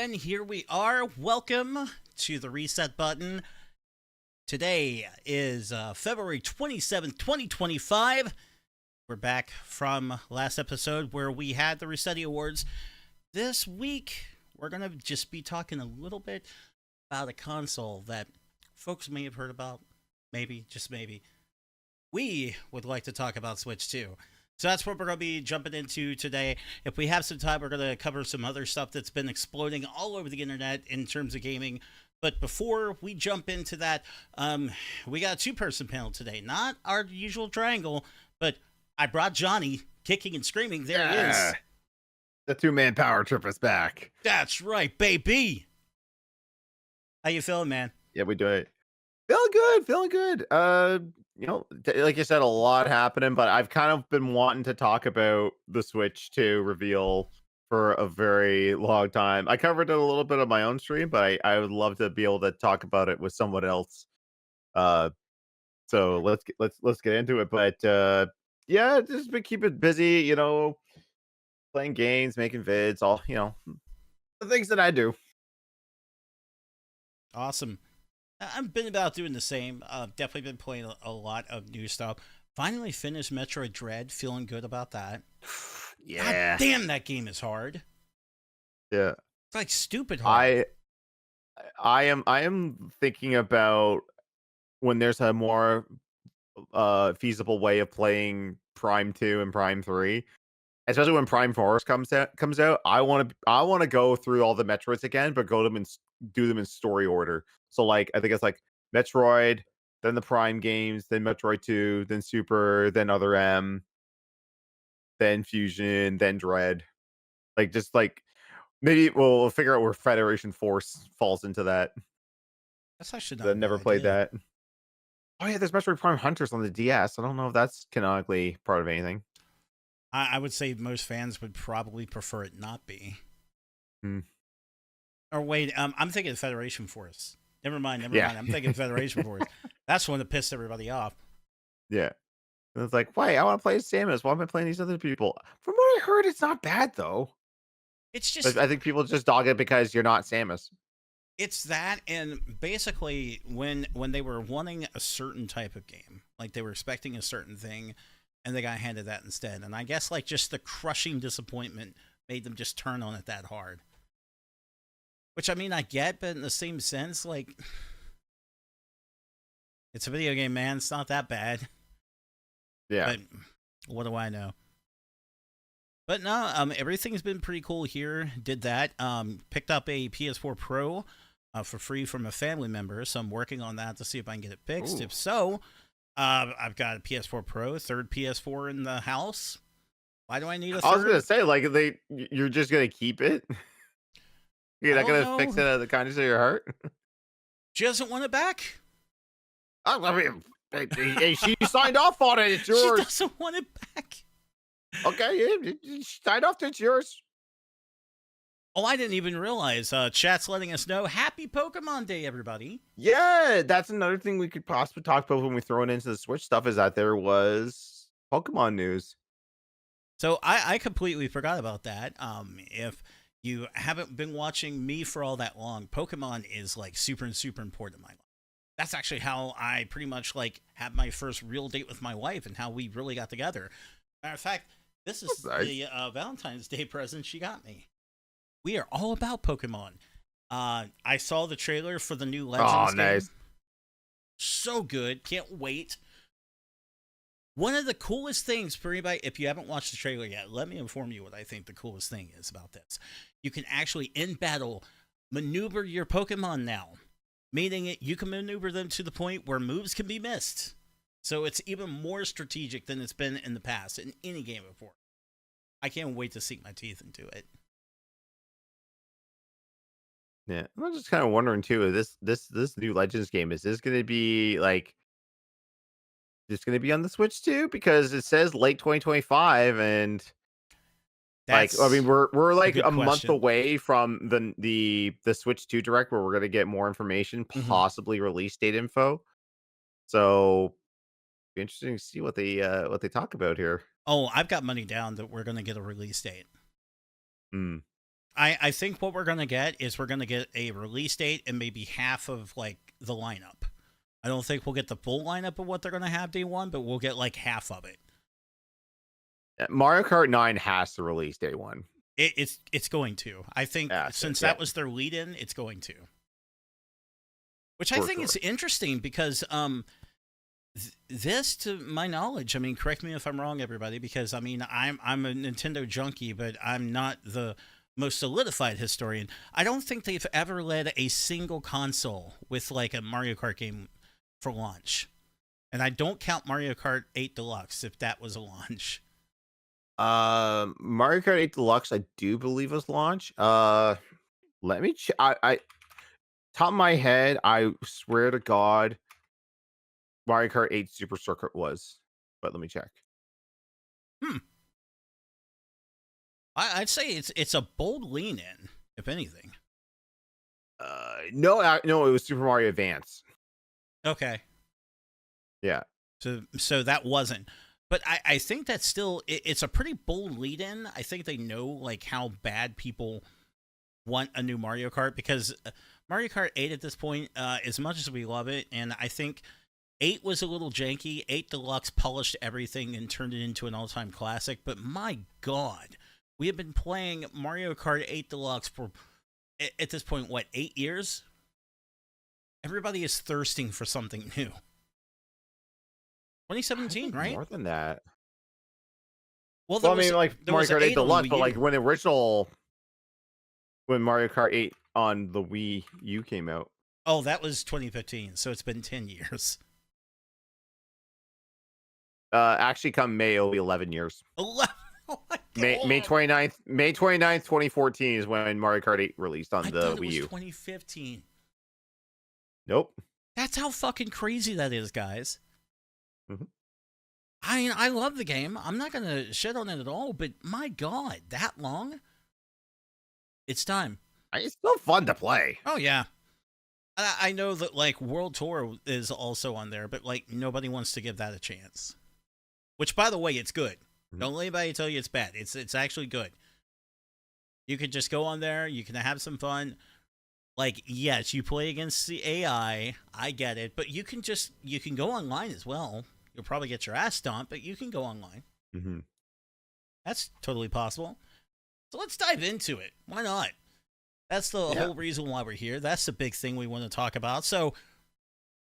again. Here we are. Welcome to the reset button. Today is February 27th, 2025. We're back from last episode where we had the Resetti Awards. This week, we're going to just be talking a little bit about a console that folks may have heard about. Maybe, just maybe. We would like to talk about Switch 2. So that's what we're going to be jumping into today. If we have some time, we're going to cover some other stuff that's been exploding all over the internet in terms of gaming. But before we jump into that, we got a two-person panel today. Not our usual triangle, but I brought Johnny kicking and screaming. There he is. The two-man power trip is back. That's right, baby. How you feeling, man? Yeah, we do it. Feeling good. Like you said, a lot happening, but I've kind of been wanting to talk about the Switch 2 reveal for a very long time. I covered it a little bit on my own stream, but I would love to be able to talk about it with someone else. So let's get into it. But yeah, just been keeping busy, playing games, making vids, all the things that I do. Awesome. I've been about doing the same. Definitely been playing a lot of new stuff. Finally finished Metroid Dread. Feeling good about that. Yeah. God damn, that game is hard. Yeah. It's like stupid hard. I am thinking about when there's a more feasible way of playing Prime 2 and Prime 3. Especially when Prime Force comes out, I want to go through all the Metroids again, but do them in story order. So like I think it's like Metroid, then the Prime games, then Metroid 2, then Super, then Other M, then Fusion, then Dread. Like just like maybe we'll figure out where Federation Force falls into that. That's actually not. I never played that. Oh yeah, there's Metroid Prime Hunters on the DS. I don't know if that's canonically part of anything. I would say most fans would probably prefer it not be. Or wait, I'm thinking Federation Force. Never mind. I'm thinking Federation Force. That's the one that pissed everybody off. Yeah. And it's like, wait, I want to play as Samus. Why am I playing these other people? From what I heard, it's not bad though. It's just I think people just dog it because you're not Samus. It's that, and basically when they were wanting a certain type of game, like they were expecting a certain thing, and they got handed that instead. And I guess like just the crushing disappointment made them just turn on it that hard. Which I mean I get, but in the same sense, like it's a video game, man. It's not that bad. Yeah. But what do I know? But no, everything's been pretty cool here. Did that. Picked up a PS4 Pro for free from a family member, so I'm working on that to see if I can get it fixed. Ooh. If so, I've got a PS4 Pro, third PS4 in the house. Why do I need a third? I was gonna say, like, you're just gonna keep it. You're not gonna fix it out of the kindness of your heart. She doesn't want it back. I mean, she signed off on it. It's yours. She doesn't want it back. Okay, you signed off. It's yours. Oh, I didn't even realize. Chat's letting us know. Happy Pokemon Day, everybody. Yeah, that's another thing we could possibly talk about when we throw it into the Switch stuff, is that there was Pokemon news. So I completely forgot about that. If you haven't been watching me for all that long, Pokemon is like super important in my life. That's actually how I pretty much like had my first real date with my wife and how we really got together. Matter of fact, this is the Valentine's Day present she got me. We are all about Pokemon. I saw the trailer for the new Legends game. Nice. So good. Can't wait. One of the coolest things for anybody, if you haven't watched the trailer yet, let me inform you what I think the coolest thing is about this. You can actually, in battle, maneuver your Pokemon now. Meaning you can maneuver them to the point where moves can be missed. So it's even more strategic than it's been in the past in any game before. I can't wait to sink my teeth into it. Yeah, I'm just kind of wondering too. This new Legends game, is this going to be like just going to be on the Switch too? Because it says late 2025, and That's like I mean we're like a month question. away from the Switch 2 Direct, where we're going to get more information, possibly release date info. So be interesting to see what they talk about here. Oh, I've got money down that we're going to get a release date. I think what we're gonna get is we're gonna get a release date and maybe half of like the lineup. I don't think we'll get the full lineup of what they're gonna have day one, but we'll get like half of it. Mario Kart 9 has to release day one. It's going to. I think since yeah. that was their lead in, it's going to. Which I For think sure. is interesting because this, to my knowledge, I mean, correct me if I'm wrong, everybody, because I mean, I'm a Nintendo junkie, but I'm not the most solidified historian. I don't think they've ever led a single console with like a Mario Kart game for launch, and I don't count Mario Kart 8 Deluxe if that was a launch. Mario Kart 8 Deluxe, I do believe was launch. Let me check. I top of my head, I swear to God, Mario Kart 8 Super Circuit was, but let me check. I'd say it's a bold lean in, if anything. No, no, it was Super Mario Advance. Okay. Yeah. So that wasn't. But I think that's still it's a pretty bold lead in. I think they know like how bad people want a new Mario Kart because Mario Kart 8 at this point, as much as we love it, and I think 8 was a little janky. 8 Deluxe polished everything and turned it into an all-time classic. But my God, we have been playing Mario Kart 8 Deluxe for at this point, what, 8 years? Everybody is thirsting for something new. 2017, right? More than that. Well, I mean, like Mario Kart 8 Deluxe, but like when Mario Kart 8 on the Wii U came out. Oh, that was 2015, so it's been 10 years. Actually, come May, it'll be 11 years. 11? Oh my God. May 29th, 2014 is when Mario Kart 8 released on the Wii U. 2015. Nope. That's how fucking crazy that is, guys. Mm-hmm. I mean, I love the game. I'm not going to shit on it at all, but my God, that long? It's time. It's still fun to play. Oh, yeah. I know that, like, World Tour is also on there, but, like, nobody wants to give that a chance. Which, by the way, it's good. Mm-hmm. Don't let anybody tell you it's bad. It's actually good. You could just go on there. You can have some fun. Like, yes, you play against the AI. I get it. But you can go online as well. You'll probably get your ass stomped, but you can go online. Mm-hmm. That's totally possible. So let's dive into it. Why not? That's the whole reason why we're here. That's the big thing we want to talk about. So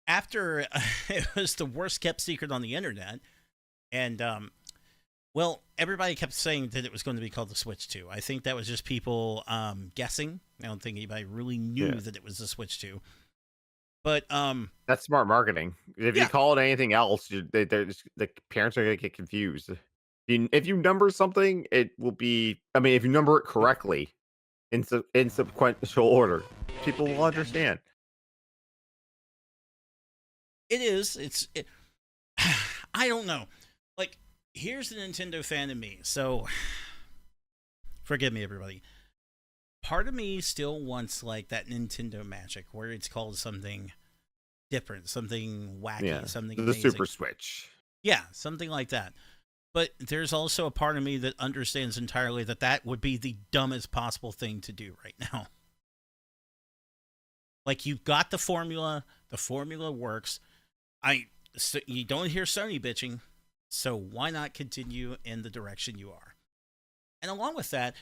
after it was the worst kept secret on the internet, and well, everybody kept saying that it was going to be called the Switch 2. I think that was just people guessing. I don't think anybody really knew that it was the Switch 2. But that's smart marketing. If you call it anything else, the parents are going to get confused. If you number something, it will be. I mean, if you number it correctly, in sequential order, people will understand. It is. I don't know. Like, here's the Nintendo fan in me. So, forgive me, everybody. Part of me still wants like that Nintendo magic where it's called something different, something wacky, something amazing. The Super Switch. Yeah, something like that. But there's also a part of me that understands entirely that would be the dumbest possible thing to do right now. Like, you've got the formula works. You don't hear Sony bitching, so why not continue in the direction you are? And along with that,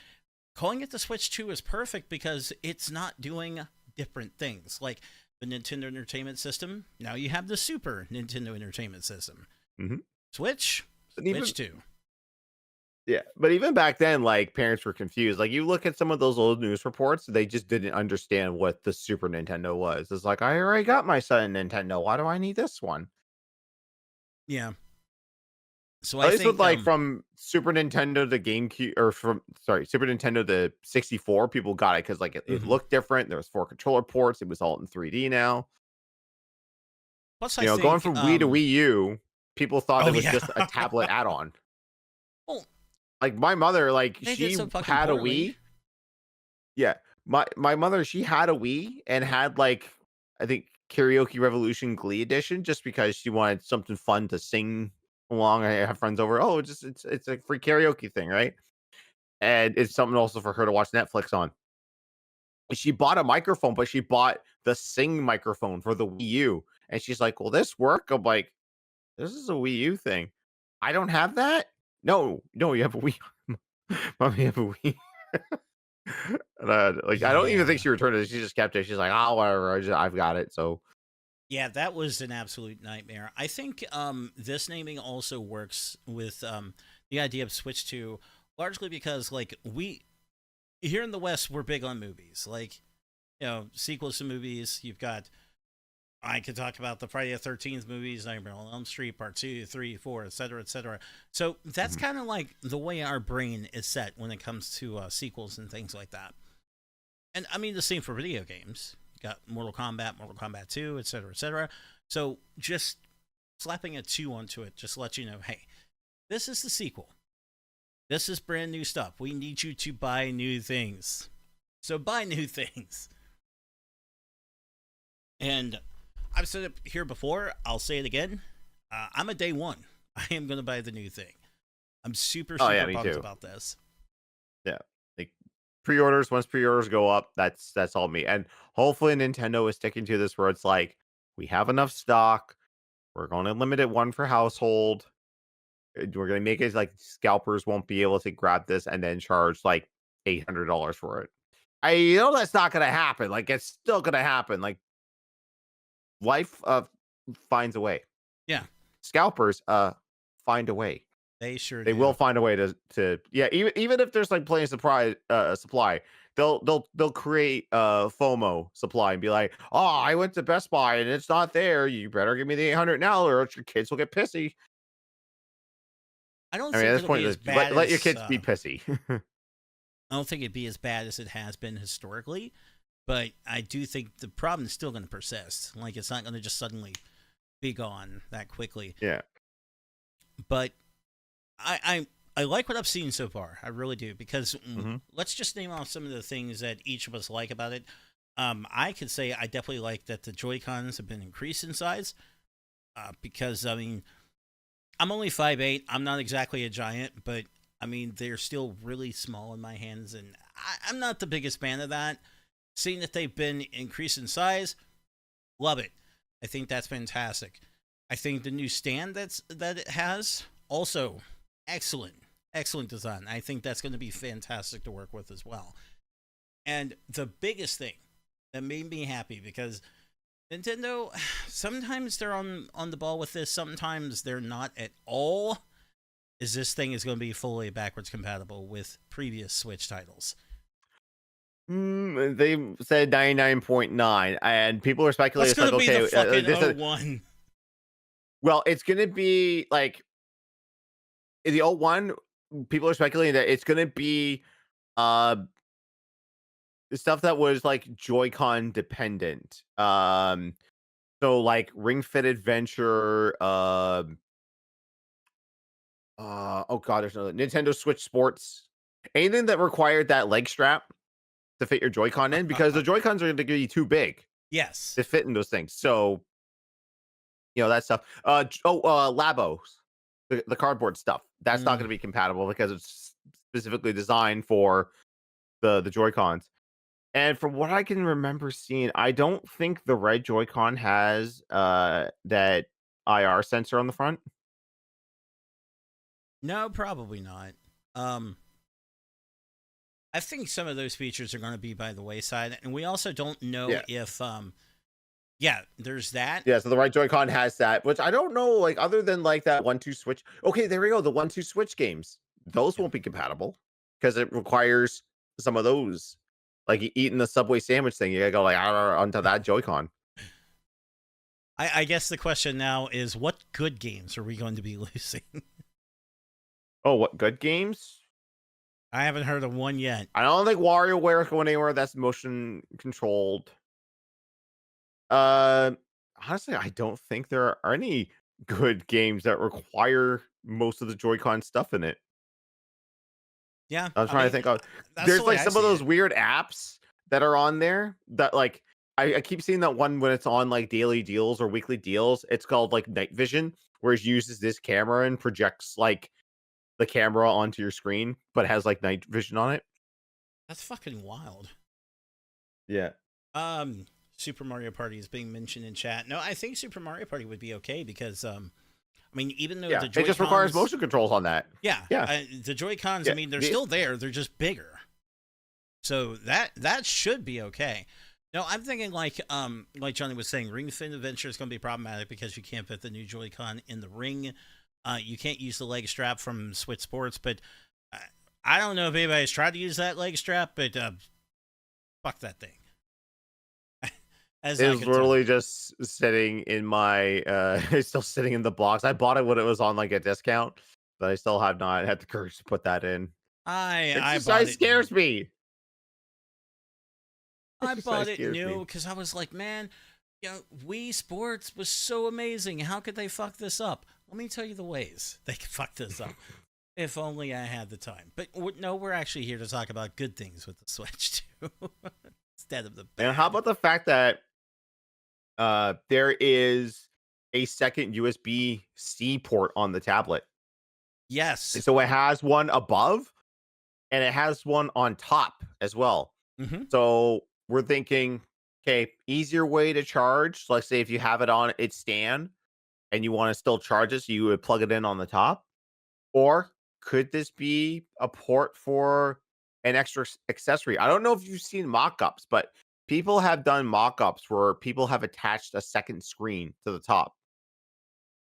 calling it the Switch 2 is perfect because it's not doing different things. Like the Nintendo Entertainment System, now you have the Super Nintendo Entertainment System. Mm-hmm. Switch 2. Yeah, but even back then, like, parents were confused. Like, you look at some of those old news reports, they just didn't understand what the Super Nintendo was. It's like, I already got my son a Nintendo. Why do I need this one? Yeah. So at least with like from Super Nintendo to GameCube, or Super Nintendo to 64, people got it because like it looked different. There was 4 controller ports. It was all in 3D now. Plus, going from Wii to Wii U, people thought it was just a tablet add-on. Well, like my mother, like she had a Wii. Yeah, my mother, she had a Wii and had like I think Karaoke Revolution Glee Edition just because she wanted something fun to sing along. I have friends over. Oh, it's a free karaoke thing, right? And it's something also for her to watch Netflix on. She bought a microphone, but she bought the Sing microphone for the Wii U. And she's like, "Will this work?" I'm like, "This is a Wii U thing. I don't have that." No, no, you have a Wii. Mom, you have a Wii. And, like, I don't even think Yeah. she returned it. She just kept it. She's like, "Oh, whatever. I've got it." So Yeah, that was an absolute nightmare. I think this naming also works with the idea of Switch 2, largely because like we here in the West we're big on movies. Like, sequels to movies. You've got I could talk about the Friday the 13th movies, Nightmare on Elm Street, Part 2, 3, 4, etc., etc. So that's mhm, kind of like the way our brain is set when it comes to sequels and things like that. And I mean, the same for video games. You got Mortal Kombat 2, etc., etc. So just slapping a 2 onto it just lets you know, hey, this is the sequel. This is brand new stuff. We need you to buy new things. So buy new things. And I've said it here before. I'll say it again. I'm a day one. I am going to buy the new thing. I'm super, oh yeah, super me pumped too. about this. Yeah, like pre-orders. Once pre-orders go up, that's all me. And hopefully Nintendo is sticking to this, where it's like we have enough stock. We're going to limit it one for household. We're going to make it like scalpers won't be able to grab this and then charge like $800 for it. I know that's not going to happen. Like it's still going to happen. Like life finds a way. Yeah, Scalpers find a way. they sure They will do. find a way to yeah, even if there's like plenty of supply, they'll create FOMO supply and be like, "Oh, I went to Best Buy and it's not there. You better give me the 800 now or else your kids will get pissy." I don't I mean, at think this it'll be point, as just bad let your as kids be pissy. I don't think it'd be as bad as it has been historically, but I do think the problem is still going to persist. Like it's not going to just suddenly be gone that quickly. Yeah. But I like what I've seen so far. I really do because Mhm. let's just name off some of the things that each of us like about it. I could say I definitely like that the Joy Cons have been increased in size. Because I mean, I'm only 5'8". I'm not exactly a giant, but I mean they're still really small in my hands, and I'm not the biggest fan of that. Seeing that they've been increased in size, love it. I think that's fantastic. I think the new stand that it has also excellent, excellent design. I think that's going to be fantastic to work with as well. And the biggest thing that made me happy because Nintendo sometimes they're on the ball with this, sometimes they're not at all. Is this thing is going to be fully backwards compatible with previous Switch titles? They said 99.9 and people are speculating What's it's going like to be the okay, fucking this O1? well, it's going to be like the old one. People are speculating that it's going to be uh stuff that was like Joy-Con dependent. So like Ring Fit Adventure, oh god, there's another Nintendo Switch Sports. Anything that required that leg strap to fit your Joy-Con in, because the Joy-Cons are gonna be too big Yes. to fit in those things. So, that stuff. Labos, the cardboard stuff. That's not Mm. gonna be compatible because it's specifically designed for the Joy-Cons. And from what I can remember seeing, I don't think the red Joy-Con has that IR sensor on the front. No, probably not. Um, I think some of those features are going to be by the wayside, and we also don't know Yeah. if yeah, there's that. Yeah, so the right Joy-Con has that, which I don't know, like other than like that 1-2 switch. Okay, there we go. The 1-2 switch games. Those Yeah. won't be compatible because it requires some of those. Like eating the Subway sandwich thing, you gotta go like onto that Joy-Con. I guess the question now is what good games are we going to be losing? Oh, what good games? I haven't heard of one yet. I don't think WarioWare is going anywhere that's motion controlled. Uh, Honestly, I don't think there are any good games that require most of the Joy-Con stuff in it. Yeah, I'm I trying to mean, think of that's the there's way like I some of see those it. weird apps that are on there that like I keep seeing that one when it's on like daily deals or weekly deals. It's called like Night Vision, where it uses this camera and projects like the camera onto your screen, but has like night vision on it. That's fucking wild. Yeah. Super Mario Party is being mentioned in chat. No, I think Super Mario Party would be okay because I mean, even though Yeah. the It Joy just requires Cons, motion controls on that. yeah, Yeah. the Joy Cons, I Yeah. mean, they're still there. They're just bigger, so that should be okay. No, I'm thinking like Johnny was saying, Ring Fit Adventure is going to be problematic because you can't fit the new Joy-Con in the ring. You can't use the leg strap from Switch Sports, but uh, I don't know if anybody's tried to use that leg strap, but fuck that thing. As It I was could tell. literally just sitting in my it's still sitting in the box. I bought it when it was on like a discount, but I still have not had the courage to put that in. I bought Exercise it. scares me. I bought Exercise it scares new me. because I was like, man, you know, Wii Sports was so amazing. How could they fuck this up? Let me tell you the ways they could fuck this up. If only I had the time. But no, we're actually here to talk about good things with the Switch too, instead of the And how bad. about the fact that there is a second USB-C port on the tablet. Yes. So it has one above and it has one on top as well. Mm-hmm. So we're thinking, okay, easier way to charge. Like say if you have it on its stand and you want to still charge it, so you would plug it in on the top. Or could this be a port for an extra accessory? I don't know if you've seen mock-ups, but people have done mock-ups where people have attached a second screen to the top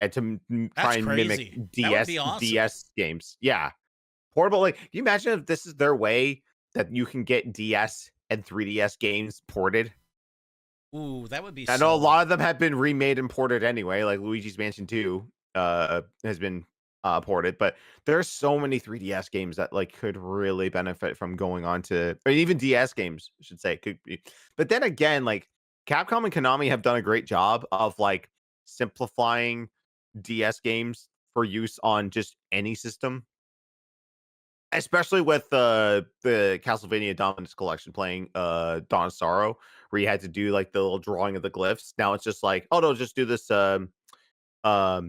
and to try That's and mimic crazy. That would be awesome. DS games. Yeah, portable. Like, can you imagine if this is their way that you can get DS and 3DS games ported? Ooh, that would be I know a solid. lot of them have been remade and ported anyway, like Luigi's Mansion 2 has been ported, but there's so many 3DS games that like could really benefit from going on to, or even DS games, I should say, could be. But then again, like Capcom and Konami have done a great job of like simplifying DS games for use on just any system. Especially with the Castlevania Dominus collection playing Dawn of Sorrow, where you had to do like the little drawing of the glyphs. Now it's just like, oh no, just do this um uh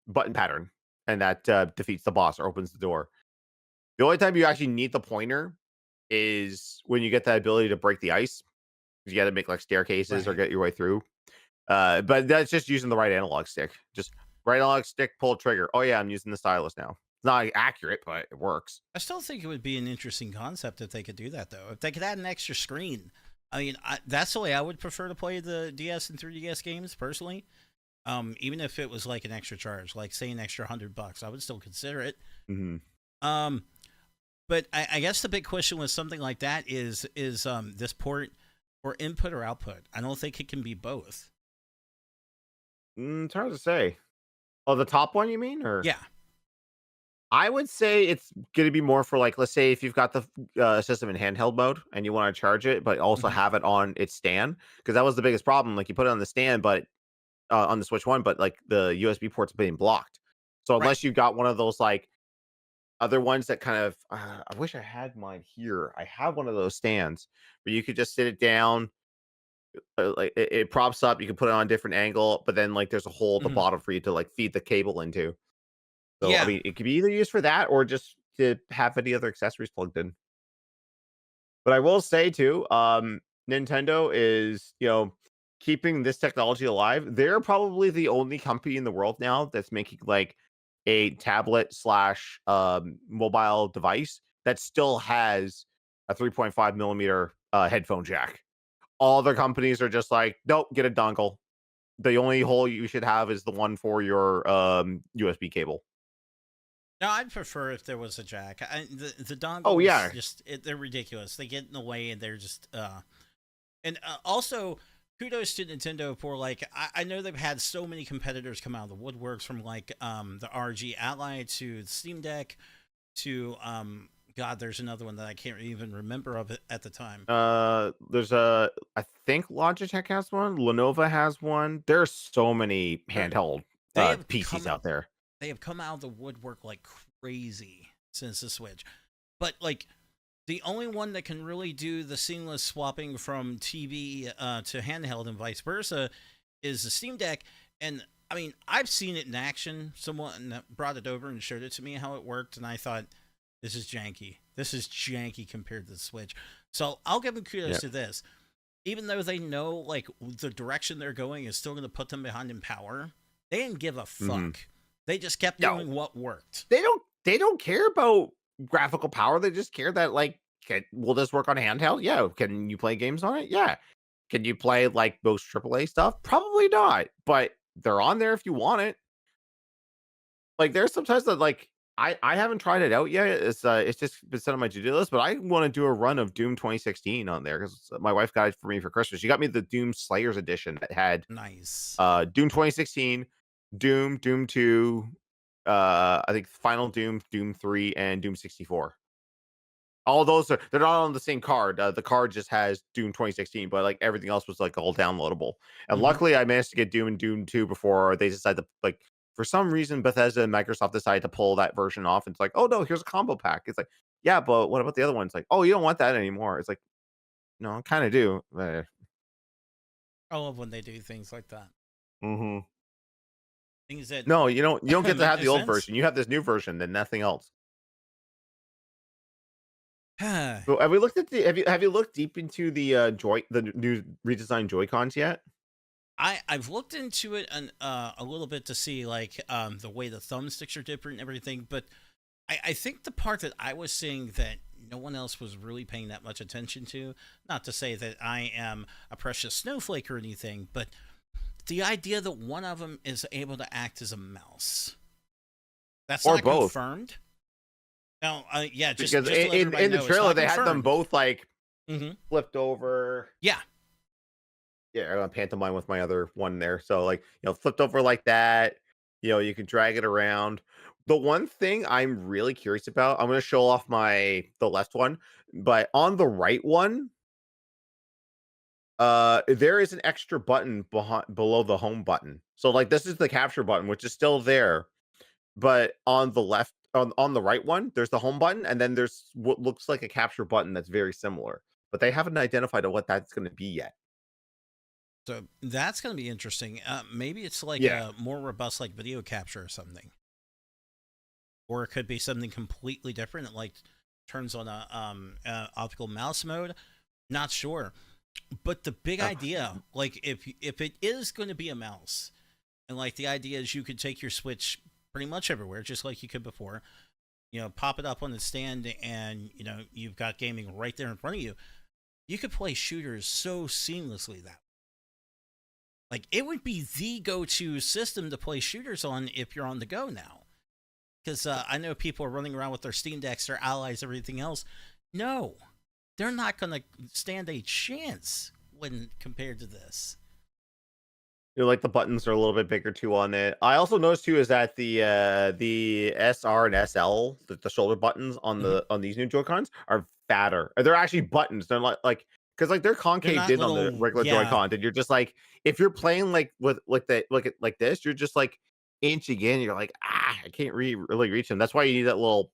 button pattern, and that defeats the boss or opens the door. The only time you actually need the pointer is when you get that ability to break the ice. You got to make like staircases or Right. get your way through. But that's just using the right analog stick. Just right analog stick, pull trigger. Oh yeah, I'm using the stylus now. It's not accurate, but it works. I still think it would be an interesting concept if they could do that, though. If they could add an extra screen. I mean, that's the way I would prefer to play the DS and 3DS games personally. Even if it was like an extra charge, like say an extra $100, I would still consider it. Hmm. Um, but I guess the big question with something like that is this port or input or output. I don't think it can be both. It's hard to say. Oh, the top one you mean? Or Yeah. I would say it's going to be more for like, let's say if you've got the system in handheld mode and you want to charge it, but also Hmm. have it on its stand, because that was the biggest problem. Like you put it on the stand, but on the Switch One, but like the USB port's being blocked. So Right. unless you got one of those like other ones that kind of, I wish I had mine here. I have one of those stands where you could just sit it down, like it props up. You can put it on a different angle, but then like there's a hole at the Hmm. bottom for you to like feed the cable into. So I Yeah. mean, it could be either used for that or just to have any other accessories plugged in. But I will say too, Nintendo is, keeping this technology alive. They're probably the only company in the world now that's making like a tablet slash mobile device that still has a 3.5 millimeter headphone jack. All other companies are just like, nope, get a dongle. The only hole you should have is the one for your USB cable. No, I'd prefer if there was a jack. The Oh dongles yeah. they're ridiculous. They get in the way and they're just and also kudos to Nintendo for like I know they've had so many competitors come out of the woodworks from like the RG Ally to the Steam Deck to God, there's another one that I can't even remember of it at the time. There's I think Logitech has one, Lenovo has one. There's so many They're, handheld they have PCs come out there. they have come out of the woodwork like crazy since the Switch. But like the only one that can really do the seamless swapping from TV to handheld and vice versa is the Steam Deck. And I mean, I've seen it in action. Someone brought it over and showed it to me how it worked, and I thought, this is janky. this is janky compared to the Switch. So I'll give them kudos Yeah. to this. Even though they know like the direction they're going is still going to put them behind in power, they didn't give a fuck. They just kept No. doing what worked. They don't care about graphical power. They just care that like, will this work on handheld? Yeah. Can you play games on it? Yeah. Can you play like most AAA stuff? Probably not. But they're on there if you want it. Like there's sometimes that like I haven't tried it out yet. It's just been set on my to-do list, but I want to do a run of Doom 2016 on there because my wife got it for me for Christmas. She got me the Doom Slayers edition that had Nice. Doom 2016, Doom 2, I think Final Doom, Doom 3, and Doom 64. All those they're not on the same card. The card just has Doom 2016, but like everything else was like all downloadable. And Mhm. luckily, I managed to get Doom and Doom 2 before they decided to like. For some reason, Bethesda and Microsoft decided to pull that version off. And it's like, oh no, here's a combo pack. It's like, yeah, but what about the other ones? Like, oh, you don't want that anymore. It's like, no, I kind of do. I love when they do things like that. Mm-hmm. Things that No, you don't get to make have no the old sense. version. You have this new version, then nothing else. I So have we looked at the have you looked deep into the new redesigned Joy-Cons yet? I've looked into it a little bit to see like the way the thumbsticks are different and everything, but I think the part that I was seeing that no one else was really paying that much attention to, not to say that I am a precious snowflake or anything, but the idea that one of them is able to act as a mouse. That's Or not both. confirmed. No, yeah, just Because to let everybody in the know, it's trailer not they had them confirmed. both like Mhm. flipped over. Yeah. Yeah, I'm gonna pantomime with my other one there. So like, flipped over like that. You can drag it around. The one thing I'm really curious about, I'm gonna show off the left one, but on the right one, there is an extra button below the home button. So like this is the capture button, which is still there, but on the left on the right one, there's the home button, and then there's what looks like a capture button that's very similar. But they haven't identified what that's gonna be yet. So that's going to be interesting. Maybe it's like Yeah. a more robust, like video capture or something, or it could be something completely different. It like turns on a optical mouse mode. Not sure, but the big Oh, idea, like if it is going to be a mouse, and like the idea is you could take your Switch pretty much everywhere, just like you could before. Pop it up on the stand, and you've got gaming right there in front of you. You could play shooters so seamlessly that. Like, it would be the go-to system to play shooters on if you're on the go now. Because I know people are running around with their Steam Decks, their allies, everything else. No, they're not going to stand a chance when compared to this. Like the buttons are a little bit bigger too on it. I also noticed too is that the SR and SL, the shoulder buttons on these new Joy-Cons are fatter. They're actually buttons. They're like because like they're They're concave not in on the little, regular yeah. Joy-Con, and you're just like if you're playing like with like this, you're just like inching in. You're like I can't really reach them. That's why you need that little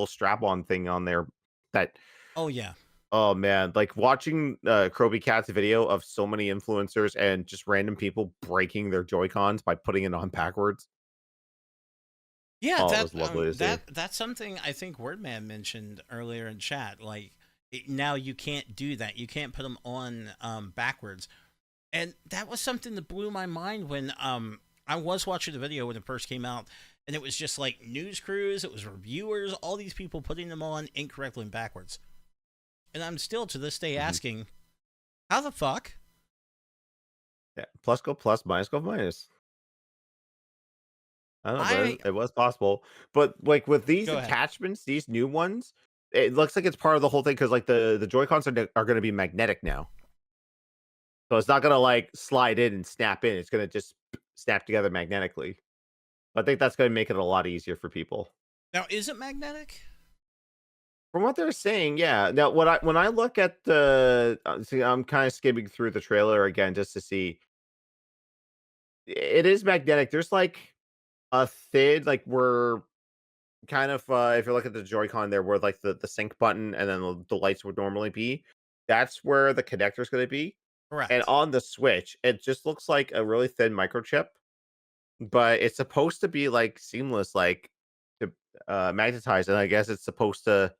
strap-on thing on there. That Oh, yeah. Oh man, like watching Kroby Cat's video of so many influencers and just random people breaking their Joy-Cons by putting it on backwards. Yeah, Oh, it was lovely to see. that's something I think Wordman mentioned earlier in chat. Like, now you can't do that. You can't put them on backwards. And that was something that blew my mind when I was watching the video when it first came out, and it was just like news crews, it was reviewers, all these people putting them on incorrectly and backwards. And I'm still to this day asking, how the fuck? Yeah, plus go plus, minus go minus. I don't know, I but it was possible. But like with these Go ahead. attachments, these new ones, it looks like it's part of the whole thing because like the Joy-Cons are going to be magnetic now. So it's not going to like slide in and snap in. It's going to just snap together magnetically. I think that's going to make it a lot easier for people. Now, is it magnetic? From what they're saying, yeah. Now, when I look at the, see, I'm kind of skimming through the trailer again just to see. It is magnetic. There's like a thin, like we're kind of, if you look at the Joy-Con, there where like the sync button and then the lights would normally be. That's where the connector is going to be. Correct. And on the Switch, it just looks like a really thin microchip, but it's supposed to be like seamless, like to magnetize, and I guess it's supposed to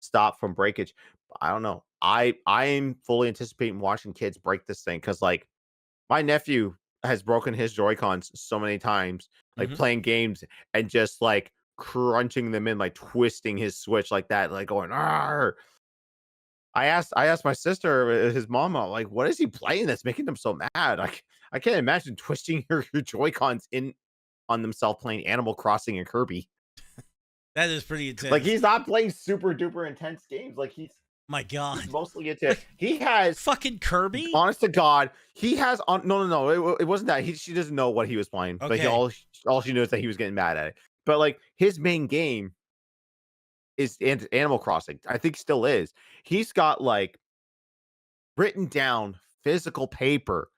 stop from breakage. I don't know. I'm fully anticipating watching kids break this thing because like my nephew has broken his Joy Cons so many times, like Hmm. playing games and just like crunching them in, like twisting his Switch like that, like going. Arr! I asked my sister, his mama, like, what is he playing that's making him so mad? I can't imagine twisting your Joy Cons in on themselves playing Animal Crossing and Kirby. That is pretty Like intense. he's not playing super duper intense games. Like My he's God. mostly into Like, he has fucking Kirby? honest to God, he has on no, it wasn't that. She doesn't know what he was playing, but Okay. all she knows that he was getting mad at it. But like his main game is Animal Crossing. I think still is. He's got like written down physical paper.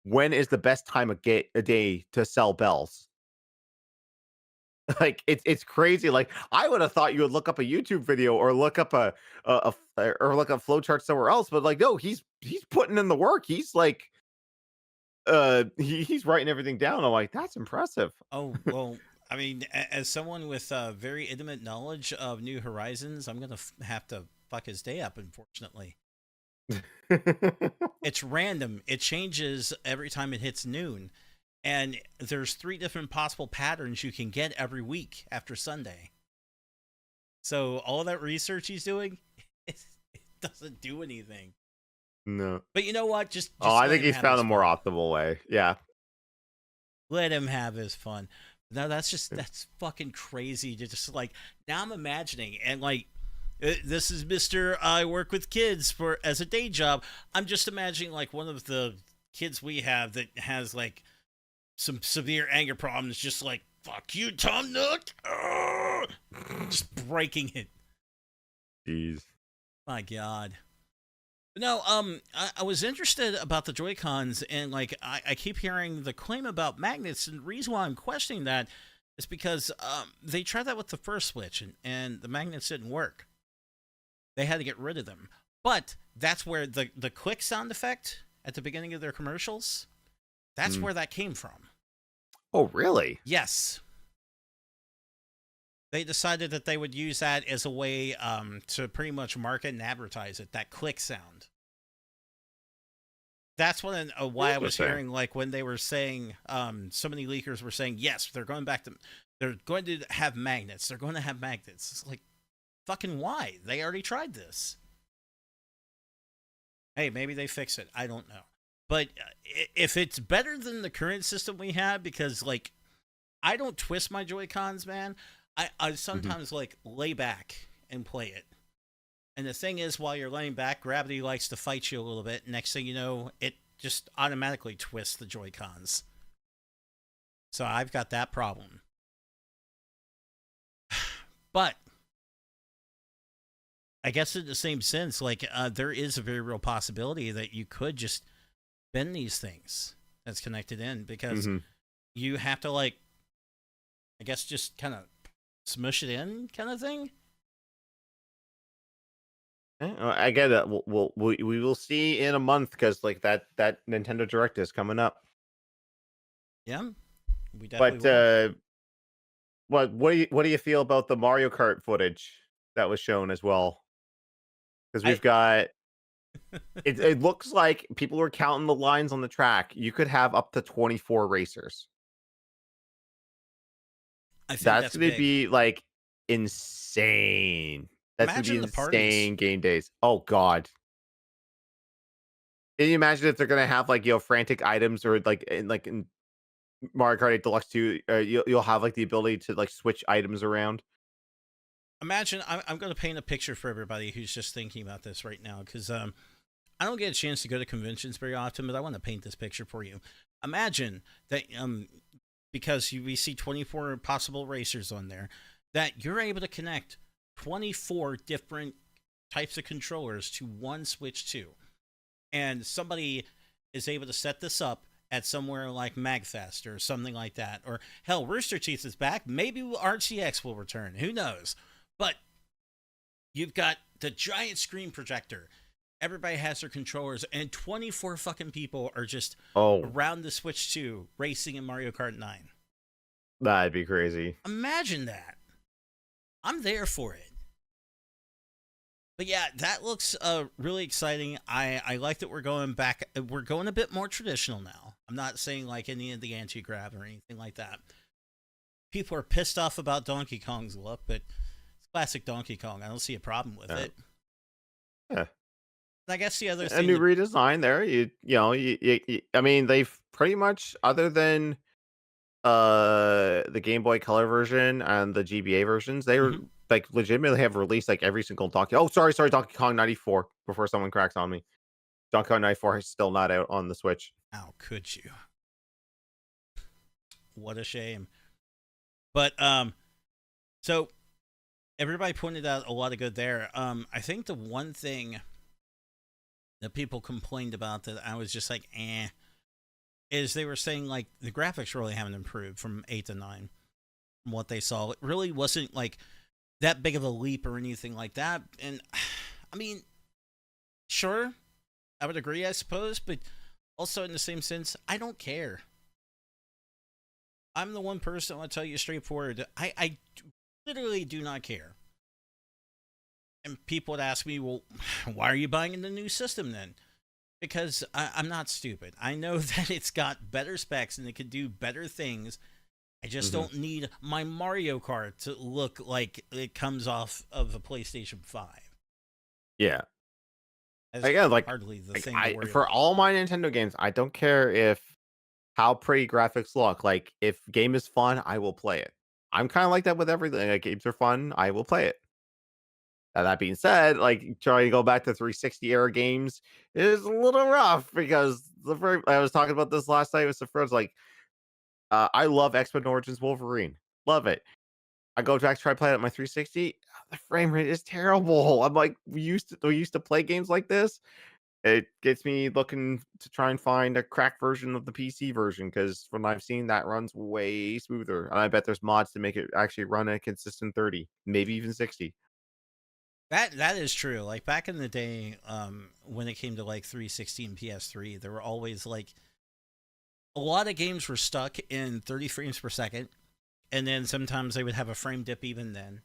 When is the best time of a day to sell bells? Like it's crazy. Like I would have thought you would look up a YouTube video or look up or look up flowchart somewhere else, but like no, he's putting in the work. He's like he's writing everything down. I'm like, that's impressive. Oh, well, I mean, as someone with very intimate knowledge of New Horizons, I'm going to have to fuck his day up, unfortunately. It's random. It changes every time it hits noon. And there's 3 different possible patterns you can get every week after Sunday. So all that research he's doing, it doesn't do anything. No. But you know what? Oh, Just I let think him he's have found his a more fun. optimal way. Yeah. Let him have his fun. No, that's fucking crazy to just like now I'm imagining and like this is Mr. I work with kids for as a day job. I'm just imagining like one of the kids we have that has like some severe anger problems, just like fuck you, Tom Nook, just breaking it. Jeez. My God. No, I was interested about the Joy Cons, and like I keep hearing the claim about magnets, and the reason why I'm questioning that is because they tried that with the first Switch, and the magnets didn't work. They had to get rid of them. But that's where the click sound effect at the beginning of their commercials, that's Mm. where that came from. Oh, really? Yes. They decided that they would use that as a way to pretty much market and advertise it, that click sound. That's when why I was Interesting. hearing like when they were saying so many leakers were saying yes they're going to have magnets, they're going to have magnets. It's like fucking why, they already tried this. Hey, maybe they fix it, I don't know, but if it's better than the current system we have, because like I don't twist my Joy Cons, man. I Hmm. sometimes like lay back and play it. And the thing is, while you're laying back, gravity likes to fight you a little bit. Next thing you know, it just automatically twists the Joy Cons. So I've got that problem. But I guess in the same sense, like there is a very real possibility that you could just bend these things that's connected in, because Hmm. you have to like, I guess, just kind of smush it in, kind of thing. I get it. We will see in a month because like that Nintendo Direct is coming up. Yeah, we definitely But will. what do you feel about the Mario Kart footage that was shown as well? Because I we've got it looks like people were counting the lines on the track. You could have up to 24 racers. I think That's that's gonna big. be like insane. That's gonna be Imagine the parties. insane game days. Oh god. Can you imagine if they're gonna have like frantic items or in Mario Kart 8 Deluxe 2, you'll have like the ability to like switch items around. Imagine I'm going to paint a picture for everybody who's just thinking about this right now, because I don't get a chance to go to conventions very often, but I want to paint this picture for you. Imagine that because we see 24 possible racers on there, that you're able to connect 24 different types of controllers to one Switch 2. And somebody is able to set this up at somewhere like Magfest or something like that. Or hell, Rooster Teeth is back. Maybe RCX will return. Who knows? But you've got the giant screen projector. Everybody has their controllers, and 24 fucking people are just Oh, around the Switch 2 racing in Mario Kart 9. that'd be crazy. Imagine that. I'm there for it. But yeah, that looks really exciting. I like that we're going back. We're going a bit more traditional now. I'm not saying like any of the anti grav or anything like that. People are pissed off about Donkey Kong's look, but it's classic Donkey Kong. I don't see a problem with Yeah. it. Yeah. I guess the other A thing new that redesign there. I mean, they've pretty much, other than the Game Boy Color version and the GBA versions, they were Mhm. like legitimately have released like every single Donkey. Oh, sorry, Donkey Kong 94. Before someone cracks on me, Donkey Kong 94 is still not out on the Switch. How could you? What a shame. But so everybody pointed out a lot of good there. I think the one thing that people complained about that I was just like, is they were saying like the graphics really haven't improved from 8 to 9 from what they saw. It really wasn't like that big of a leap or anything like that. And I mean, sure, I would agree, I suppose, but also in the same sense, I don't care. I'm the one person I want to tell you straightforward. I literally do not care. And people would ask me, well, why are you buying the new system then? Because I'm not stupid. I know that it's got better specs and it can do better things. I just Mhm. don't need my Mario Kart to look like it comes off of a PlayStation 5. Yeah. That's Again, hardly the like thing to I worry for about. all my Nintendo games, I don't care if how pretty graphics look. Like if game is fun, I will play it. I'm kind of like that with everything. Like games are fun, I will play it. Now, that being said, like trying to go back to 360 era games is a little rough because I was talking about this last night with some friends. Like, I love X Men Origins Wolverine, love it. I go back to try play it at my 360. The frame rate is terrible. I'm like, we used to play games like this. It gets me looking to try and find a cracked version of the PC version because from what I've seen, that runs way smoother. And I bet there's mods to make it actually run a consistent 30, maybe even 60. That is true. Like back in the day, when it came to like 360 and PS3, there were always like a lot of games were stuck in 30 frames per second, and then sometimes they would have a frame dip even then.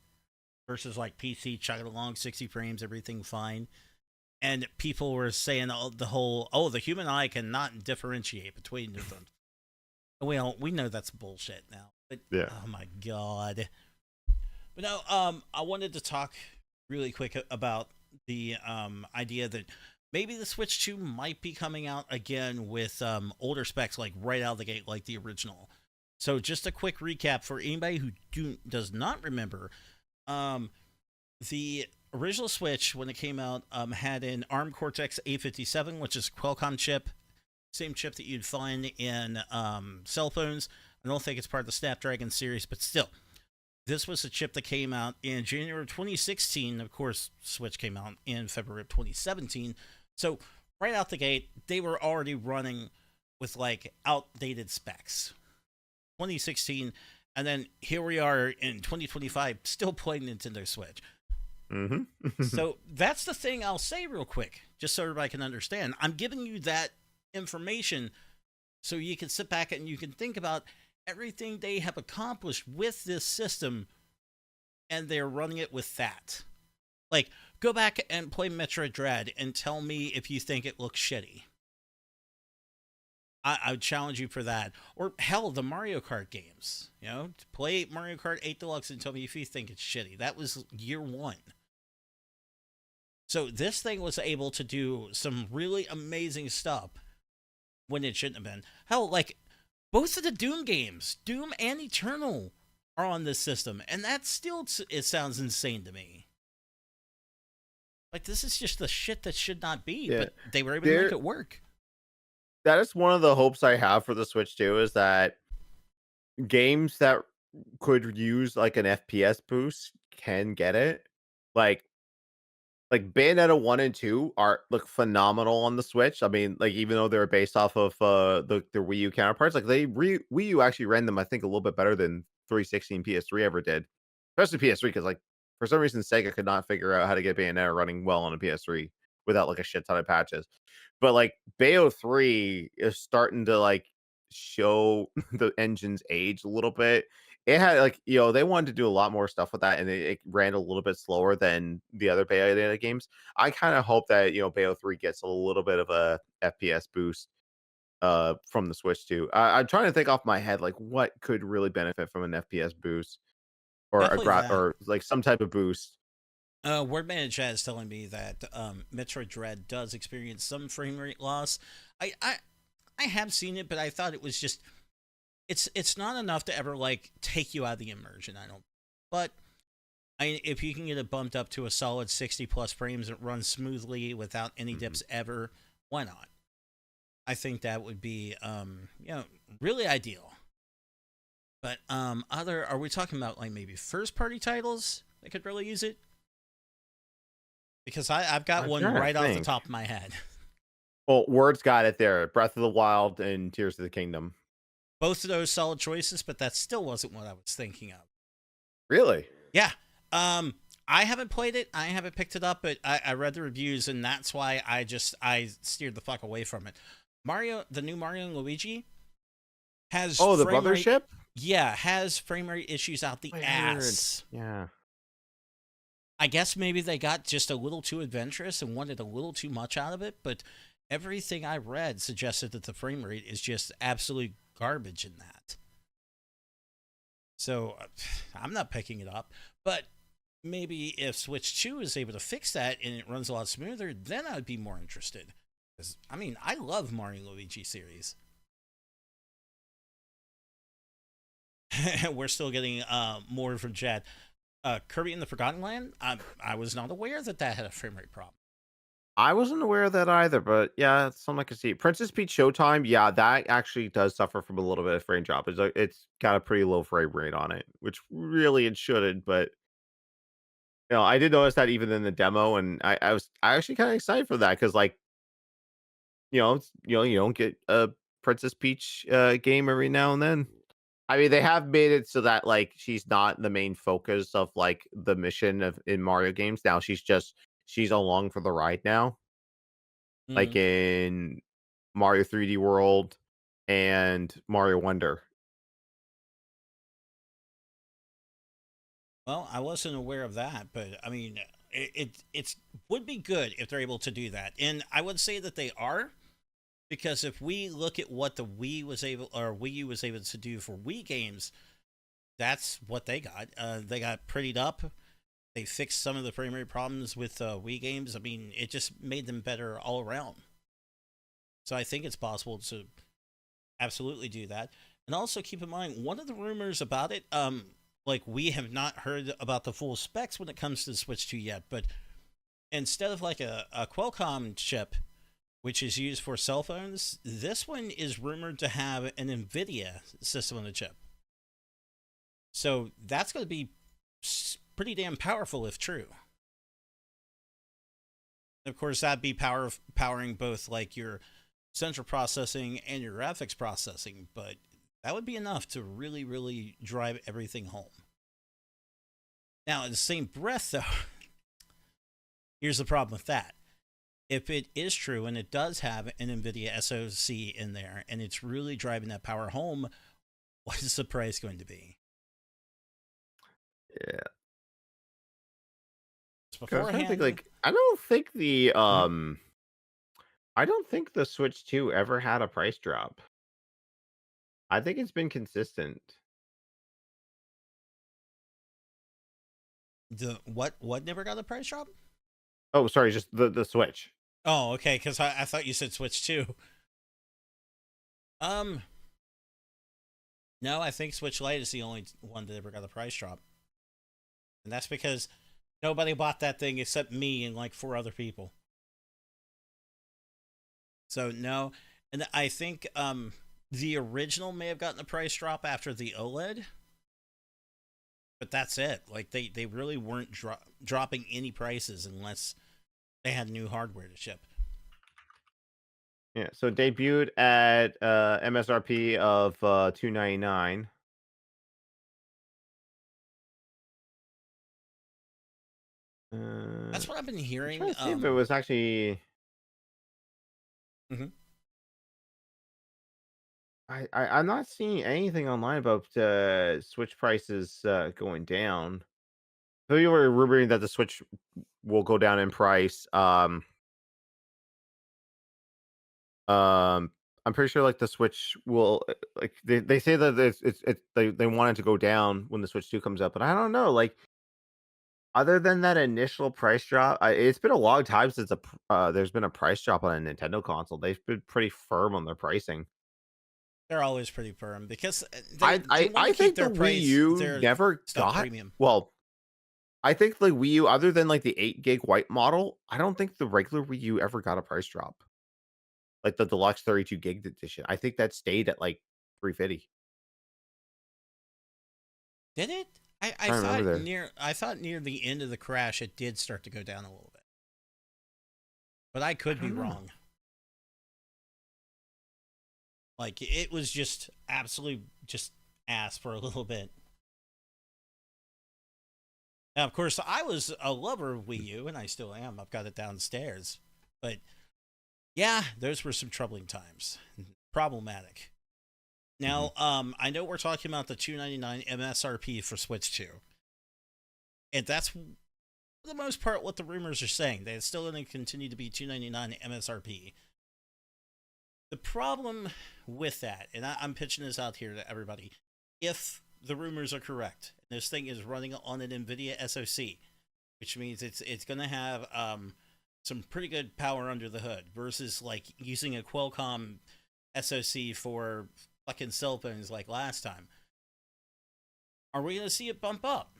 Versus like PC chugging along 60 frames, everything fine. And people were saying the whole, oh, the human eye cannot differentiate between them. We know that's bullshit now. But Yeah. oh my god. But no, I wanted to talk really quick about the idea that maybe the Switch 2 might be coming out again with older specs, like right out of the gate, like the original. So just a quick recap for anybody who does not remember. Um, the original Switch, when it came out, had an ARM Cortex A57, which is a Qualcomm chip, same chip that you'd find in cell phones. I don't think it's part of the Snapdragon series, but still, this was a chip that came out in January of 2016. Of course, Switch came out in February of 2017. So right out the gate, they were already running with like outdated specs. 2016, and then here we are in 2025, still playing Nintendo Switch. Hmm. So that's the thing I'll say real quick, just so everybody can understand. I'm giving you that information so you can sit back and you can think about everything they have accomplished with this system, and they're running it with that. Like, go back and play Metroid Dread and tell me if you think it looks shitty. I would challenge you for that. Or hell, the Mario Kart games. You know, play Mario Kart 8 Deluxe and tell me if you think it's shitty. That was year one. So this thing was able to do some really amazing stuff when it shouldn't have been. Hell, like both of the Doom games, Doom and Eternal, are on this system, and that still it sounds insane to me. Like this is just the shit that should not be, Yeah. but they were able to make There it work. that is one of the hopes I have for the Switch too, is that games that could use like an FPS boost can get it. Like Bayonetta 1 and 2 are look phenomenal on the Switch. I mean, like even though they're based off of the Wii U counterparts, like Wii U actually ran them, I think, a little bit better than 360 and PS3 ever did. Especially PS3, because like for some reason Sega could not figure out how to get Bayonetta running well on a PS3 without like a shit ton of patches. But like Bayo 3 is starting to like show the engine's age a little bit. it had like they wanted to do a lot more stuff with that, and it ran a little bit slower than the other Bayonetta games. I kind of hope that Bayo 3 gets a little bit of a FPS boost from the Switch too. I'm trying to think off my head like what could really benefit from an FPS boost or Definitely that. or like some type of boost. Word Manager is telling me that Metroid Dread does experience some frame rate loss. I, I I have seen it, but I thought it was just it's not enough to ever like take you out of the immersion. I don't. But if you can get it bumped up to a solid 60 plus frames, it runs smoothly without any Mhm. dips ever. Why not? I think that would be really ideal. But other are we talking about like maybe first party titles that could really use it? Because I've got I'm one trying to right off the think. top of my head. Well, words got it there. Breath of the Wild and Tears of the Kingdom. Both of those solid choices, but that still wasn't what I was thinking of. Really? Yeah. I haven't played it. I haven't picked it up, but I read the reviews, and that's why I steered the fuck away from it. Mario, the new Mario and Luigi, has Oh, the frame rate. Brothership? Yeah, has frame rate issues out the I heard. ass. Yeah. I guess maybe they got just a little too adventurous and wanted a little too much out of it, but everything I read suggested that the frame rate is just absolute garbage in that. So I'm not picking it up, but maybe if Switch 2 is able to fix that and it runs a lot smoother, then I'd be more interested. Because, I mean, I love Mario Luigi series. We're still getting more from Chad. Kirby in the Forgotten Land, I was not aware that that had a frame rate problem. I wasn't aware of that either, but yeah, it's something I can see. Princess Peach Showtime, yeah, that actually does suffer from a little bit of frame drop. It's got a pretty low frame rate on it, which really it shouldn't, but I did notice that even in the demo, and I actually kind of excited for that because like you don't get a Princess Peach game every now and then. I mean, they have made it so that like she's not the main focus of like the mission of in Mario games. Now she's along for the ride now, like Mm. in Mario 3D World and Mario Wonder. Well, I wasn't aware of that, but I mean, it would be good if they're able to do that, and I would say that they are. Because if we look at what the Wii was able or Wii U was able to do for Wii games, that's what they got. They got prettied up. They fixed some of the frame rate problems with Wii games. I mean, it just made them better all around. So I think it's possible to absolutely do that. And also keep in mind, one of the rumors about it, like we have not heard about the full specs when it comes to the Switch 2 yet, but instead of like a Qualcomm chip, which is used for cell phones, this one is rumored to have an NVIDIA system on the chip. So that's going to be pretty damn powerful if true. Of course, that'd be powering both like your central processing and your graphics processing, but that would be enough to really, really drive everything home. Now, in the same breath, though, here's the problem with that. If it is true and it does have an NVIDIA SoC in there and it's really driving that power home, what is the price going to be? Yeah. I was trying to think Beforehand, like I don't think mhm. I don't think the Switch 2 ever had a price drop. I think it's been consistent. The what never got a price drop? Oh, sorry, just the Switch. Oh, okay, because I thought you said Switch 2. Um, no, I think Switch Lite is the only one that ever got a price drop, and that's because nobody bought that thing except me and like four other people. So no, and I think the original may have gotten a price drop after the OLED, but that's it. Like they really weren't dropping any prices unless they had new hardware to ship. Yeah, so it debuted at MSRP of $299. That's what I've been I'm hearing. trying to see if it was actually. Mhm. I'm not seeing anything online about Switch prices going down. People were rumoring that the Switch will go down in price. Um, I'm pretty sure like the Switch will like they say that they want it to go down when the Switch 2 comes out, but I don't know. Like other than that initial price drop, it's been a long time since there's been a price drop on a Nintendo console. They've been pretty firm on their pricing. They're always pretty firm because I they I, want I to keep think their the Wii price, U their never stuff got premium. well. I think the Wii U, other than like the 8 gig white model, I don't think the regular Wii U ever got a price drop. Like the deluxe 32 gig edition. I think that stayed at like 350. Did it? I I remember thought that. near the end of the crash it did start to go down a little bit, but I I could be don't know. wrong. Like it was just absolute just ass for a little bit. Now, of course, I was a lover of Wii U, and I still am. I've got it downstairs, but yeah, those were some troubling times. Problematic. Mhm. Now, I know we're talking about the $299 MSRP for Switch 2, and that's for the most part what the rumors are saying. That it's still going to continue to be $299 MSRP. The problem with that, and I'm pitching this out here to everybody, if the rumors are correct, this thing is running on an NVIDIA SoC, which means it's going to have some pretty good power under the hood versus like using a Qualcomm SoC for fucking cell phones like last time. Are we going to see it bump up?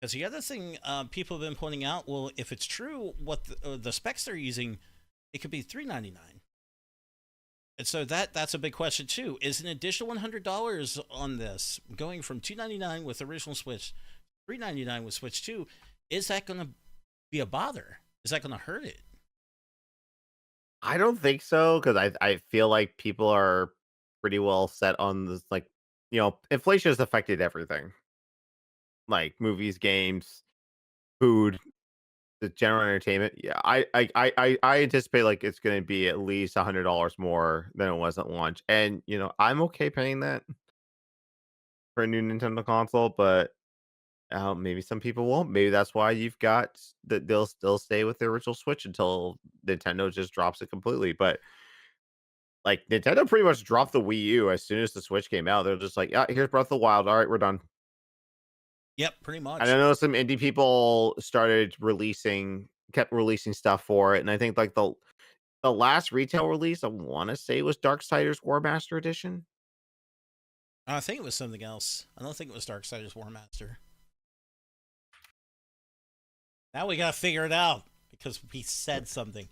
Because the other thing people have been pointing out, well, if it's true, what the specs they're using, it could be $399. And so that's a big question too. Is an additional $100 on this going from $299 with the original Switch, $399 with Switch 2? Is that going to be a bother? Is that going to hurt it? I don't think so because I feel like people are pretty well set on this. Like, inflation has affected everything, like movies, games, food, the general entertainment. Yeah, I anticipate like it's going to be at least $100 more than it was at launch, and I'm okay paying that for a new Nintendo console, but maybe some people won't. Maybe that's why you've got that they'll still stay with the original Switch until Nintendo just drops it completely. But like Nintendo pretty much dropped the Wii U as soon as the Switch came out. They're just like, yeah, here's Breath of the Wild. All right, we're done. Yep, pretty And I much. know some indie people kept releasing stuff for it. And I think like the last retail release I want to say was Darksiders War Master Edition. I think it was something else. I don't think it was Darksiders War Master. Now we got to figure it out because we said something.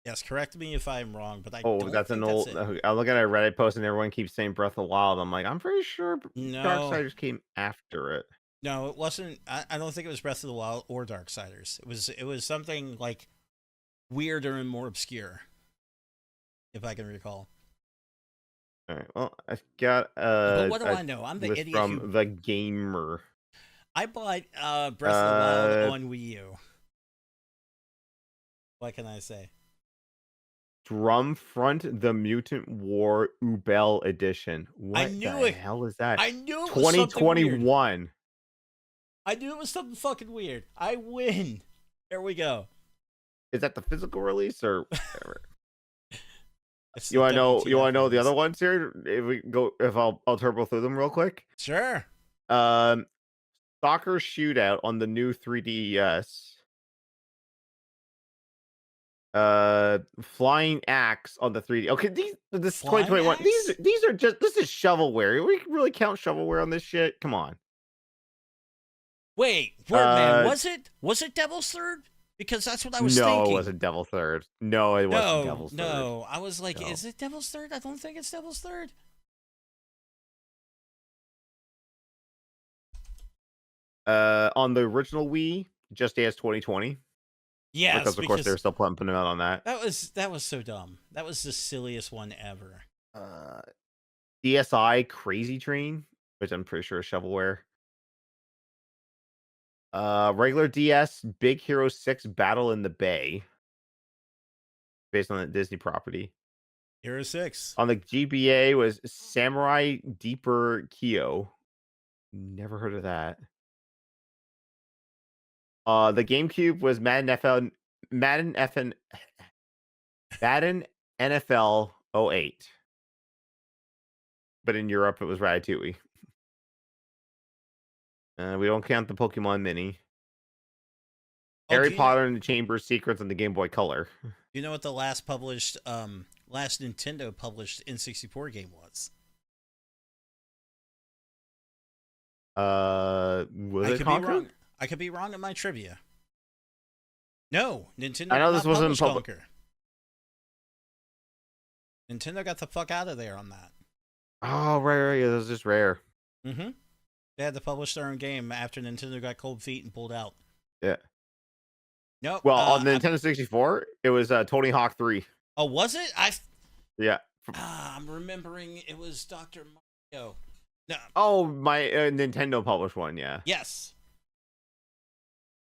Yes, correct me if I'm wrong, but I Oh, don't that's an think that's old. it. I'm looking at a Reddit post and everyone keeps saying Breath of the Wild. I'm like, I'm pretty sure No, Darksiders came after it. no, it wasn't. I don't think it was Breath of the Wild or Darksiders. It was something like weirder and more obscure, if I can recall. All right. Well, I've got But what do a I know? I'm the list idiot who from the Gamer. I bought Breath of the Wild Uh, on Wii U. What can I say? Drumfront: The Mutant War Ubel Edition. I What knew the it. hell is that? I knew it was something weird. 2021. I knew it was something fucking weird. I win. There we go. Is that the physical release or whatever? It's You the want to know? You WTF want to know the release. other ones here? If I'll turbo through them real quick. Sure. Um, Soccer Shootout on the new 3DS. Flying Axe on the 3D. Okay, this is Flying 2021. axe? These are just this is shovelware. We really count shovelware on this shit? Come on. Wait, word man, Uh, was it Devil's Third? Because that's what I was no, it thinking. wasn't Devil Third. No, it wasn't No, Devil's Third. no. I was like, No. is it Devil's Third? I don't think it's Devil's Third. On the original Wii, Just Dance 2020, Yes, because of course they're because still pumping it out on that. that was so dumb. That was the silliest one ever. Uh, DSi Crazy Train, which I'm pretty sure is shovelware. Regular DS, Big Hero 6 Battle in the Bay, based on the Disney property. Hero 6. On the GBA was Samurai Deeper Kyo. Never heard of that. The GameCube was Madden FN, Madden NFL 08. But in Europe, it was Ratatouille. We don't count the Pokemon Mini. Harry Potter and the Chamber of Secrets on the Game Boy Color. You know what the last Nintendo published N64 game was? Was it Conquer? I could be wrong in my trivia. No, Nintendo. I know this wasn't Conquer. Nintendo got the fuck out of there on that. Oh, right. It was just Rare. Mm-hmm. They had to publish their own game after Nintendo got cold feet and pulled out. Yeah. Nope. Well, on the Nintendo 64, it was Tony Hawk 3. Oh, was it? Yeah. I'm remembering it was Dr. Mario. No. Oh, my Nintendo published one, yeah. Yes.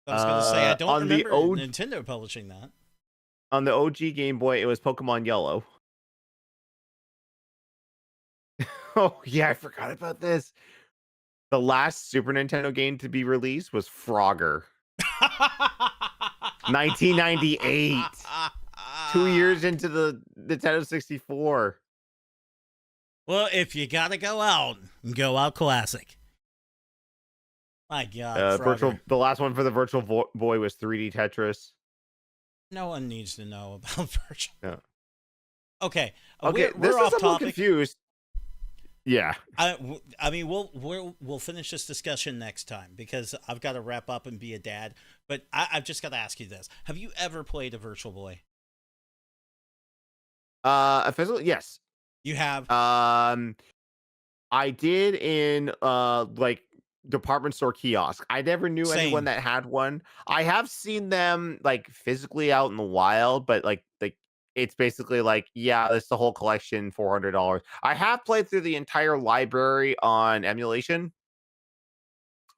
I was going to say, I don't remember Nintendo publishing that. On the OG Game Boy, it was Pokemon Yellow. Oh, yeah, I forgot about this. The last Super Nintendo game to be released was Frogger. 1998. 2 years into the Nintendo 64. Well, if you gotta go out classic. My God, the last one for the Virtual Boy was 3D Tetris. No one needs to know about Virtual. Yeah. Okay. We're off topic. Confused. Yeah. I mean, we'll finish this discussion next time because I've got to wrap up and be a dad. But I've just got to ask you this: have you ever played a Virtual Boy? Officially, yes. You have. I did in like department store kiosk. I never knew anyone that had one. I have seen them like physically out in the wild, but like it's basically like, yeah, it's the whole collection, $400. I have played through the entire library on emulation.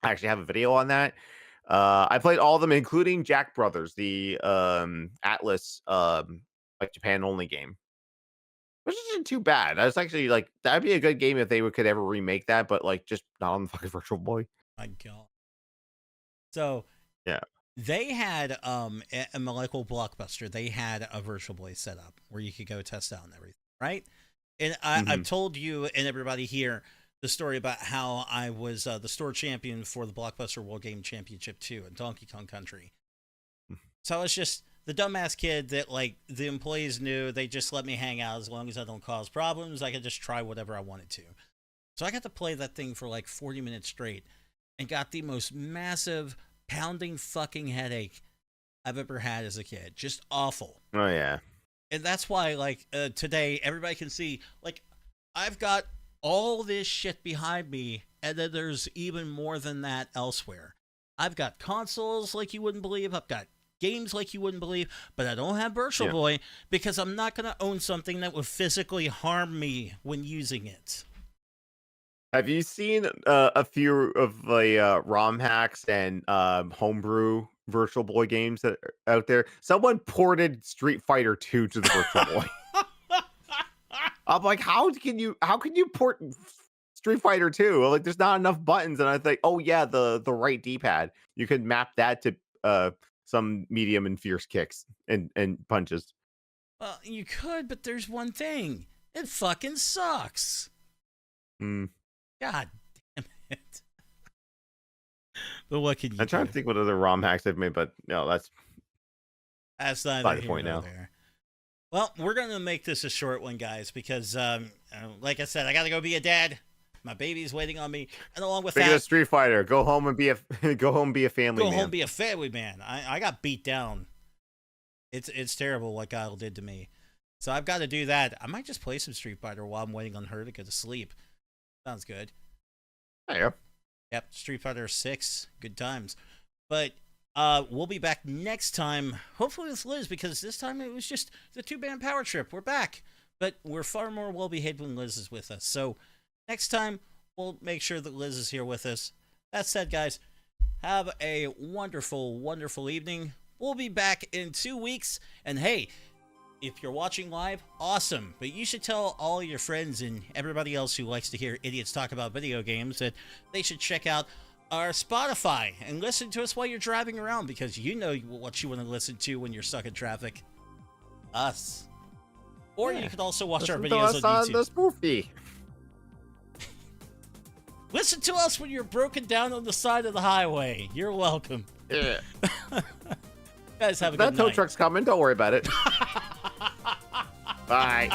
I actually have a video on that. I played all of them, including Jack Brothers, the Atlas like Japan only game. Which isn't too bad. I was actually like, that'd be a good game if they could ever remake that, but like just not on the fucking Virtual Boy. My God. So yeah. They had a Molecular Blockbuster. They had a Virtual Boy set up where you could go test out and everything, right? And I've told you and everybody here the story about how I was the store champion for the Blockbuster World Game Championship 2 in Donkey Kong Country. So I was just the dumbass kid that like the employees knew. They just let me hang out as long as I don't cause problems. I could just try whatever I wanted to. So I got to play that thing for like 40 minutes straight and got the most massive pounding fucking headache I've ever had as a kid. Just awful. Oh yeah. And that's why like today everybody can see like I've got all this shit behind me and then there's even more than that elsewhere. I've got consoles like you wouldn't believe. I've got games like you wouldn't believe, but I don't have Virtual Boy because I'm not going to own something that would physically harm me when using it. Have you seen a few of the ROM hacks and homebrew Virtual Boy games that are out there? Someone ported Street Fighter 2 to the Virtual Boy. I'm like, how can you port Street Fighter 2? Like, there's not enough buttons, and I think, oh yeah, the right D-pad. You could map that to some medium and fierce kicks and punches. Well, you could, but there's one thing: it fucking sucks. God damn it. But what can you I'm trying to think what other ROM hacks they've made, but no, that's not the point now. There. Well, we're going to make this a short one, guys, because like I said, I got to go be a dad. My baby's waiting on me. And along with that, Street Fighter, go home and be a family man. Go home be a family man. I got beat down. It's terrible what Kyle did to me. So I've got to do that. I might just play some Street Fighter while I'm waiting on her to go to sleep. Sounds good. Yeah. Yep, Street Fighter 6. Good times. But we'll be back next time, hopefully with Liz, because this time it was just the two-band power trip. We're back. But we're far more well-behaved when Liz is with us. So next time, we'll make sure that Liz is here with us. That said, guys, Have a wonderful, wonderful evening. We'll be back in 2 weeks. And hey, if you're watching live, awesome. But you should tell all your friends and everybody else who likes to hear idiots talk about video games that they should check out our Spotify and listen to us while you're driving around, because you know what you want to listen to when you're stuck in traffic. Us. Or you could also watch our videos on YouTube. The spoofy. Listen to us when you're broken down on the side of the highway. You're welcome. Yeah. Guys, have a good night. That tow truck's coming. Don't worry about it. Bye.